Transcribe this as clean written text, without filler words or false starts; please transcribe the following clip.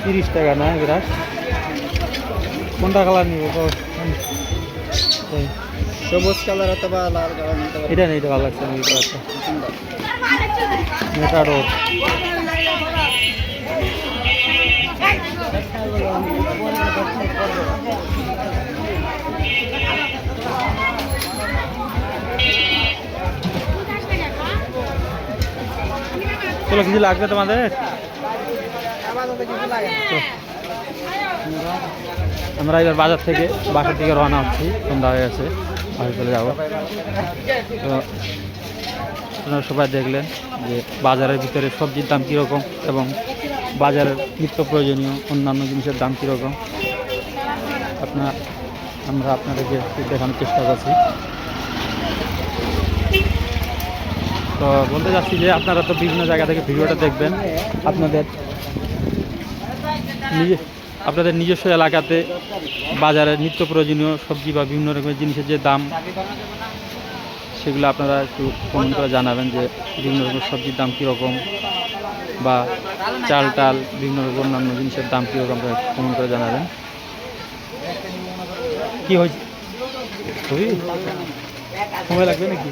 30 টাকা না গ্রাস? কোনটা কালার নিব? সবুজ কালার অথবা লাল কালার নিতে পারেন। এটা নেই, এটা ভালো লাগছে এই কালারটা। সুন্দর। মেটাডোর। চলো, কিছু লাগবে তোমাদের? আমরা এবার বাজার থেকে বাসার দিকে রওনা হচ্ছি, সন্ধ্যা হয়ে গেছে, বাড়ি চলে যাবো। তো আপনারা সবাই দেখলেন যে বাজারের ভিতরে সবজির দাম কীরকম এবং বাজারের নিত্য প্রয়োজনীয় অন্যান্য জিনিসের দাম কীরকম আমরা আপনাদেরকে দেখানোর চেষ্টা করছি। তো বলতে চাচ্ছি যে আপনারা তো বিভিন্ন জায়গা থেকে ভিডিওটা দেখবেন, আপনাদের নিজস্ব এলাকাতে বাজারের নিত্য প্রয়োজনীয় সবজি বা বিভিন্ন রকমের জিনিসের যে দাম, সেগুলো আপনারা একটু কমেন্ট করে জানাবেন যে বিভিন্ন রকমের সবজির দাম কীরকম, বা চাল টাল বিভিন্ন রকম অন্যান্য জিনিসের দাম কীরকম কমেন্ট করে জানাবেন। কি হয়েছে? খুবই সময় লাগবে নাকি?